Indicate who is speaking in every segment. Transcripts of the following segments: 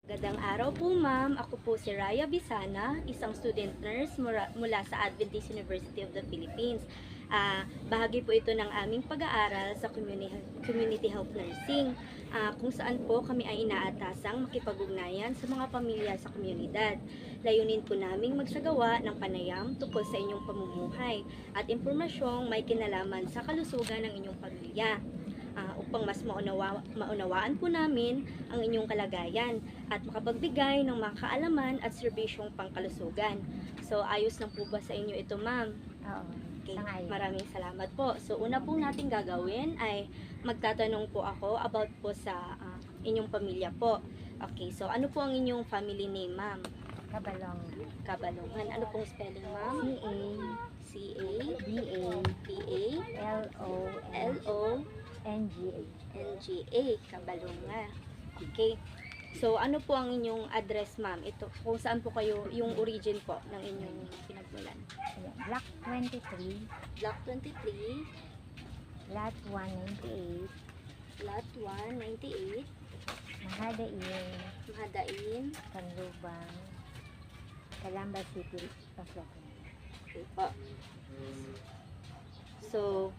Speaker 1: Magandang araw po ma'am, ako po si Raya Bisana, isang student nurse mula sa Adventist University of the Philippines. Bahagi po ito ng aming pag-aaral sa Community Health Nursing, kung saan po kami ay inaatasang makipag-ugnayan sa mga pamilya sa komunidad. Layunin po naming magsagawa ng panayam tungkol sa inyong pamumuhay at impormasyong may kinalaman sa kalusugan ng inyong pamilya. Upang mas maunawaan po namin ang inyong kalagayan at makapagbigay ng mga kaalaman at serbisyong pangkalusugan. So, ayos lang po ba sa inyo ito, ma'am?
Speaker 2: Oo,
Speaker 1: Okay,
Speaker 2: sang-ayon.
Speaker 1: maraming salamat po. So, una pong natin gagawin ay magtatanong po ako about po sa inyong pamilya po. Okay, so ano po ang inyong family name, ma'am?
Speaker 2: Kabalong.
Speaker 1: Kabalungan. Ano pong spelling, ma'am?
Speaker 2: C-A-B-A
Speaker 1: C-A-B-A
Speaker 2: L-O-N-G-A.
Speaker 1: L-O-N-G-A, Kabalunga. Okay. So, ano po ang inyong address, ma'am? Ito, kung saan po kayo, yung origin po ng inyong pinagmulan.
Speaker 2: Block 23,
Speaker 1: Block 23,
Speaker 2: Lot 198,
Speaker 1: Lot 198,
Speaker 2: Mahadain,
Speaker 1: Mahadain.
Speaker 2: Canlubang, Calamba City, Paslacan.
Speaker 1: Okay po. So,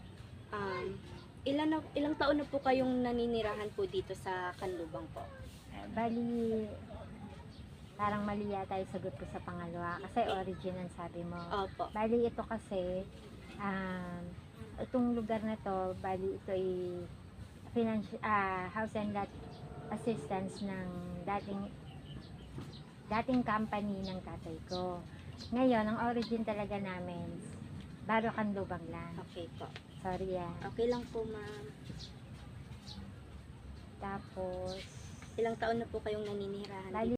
Speaker 1: ilang taon na po kayong naninirahan po dito sa Canlubang po?
Speaker 2: Bali, parang mali yata yung sagot ko sa pangalawa kasi origin ang sabi mo.
Speaker 1: Opo.
Speaker 2: Bali, ito kasi, itong lugar na to, bali ito ay house and lot assistance ng dating company ng tatay ko. Ngayon, ang origin talaga namin, Baro Canlubang lang.
Speaker 1: Okay po.
Speaker 2: Sorry
Speaker 1: Okay lang po, ma'am.
Speaker 2: Tapos,
Speaker 1: Ilang taon na po kayong naninirahan
Speaker 2: bali,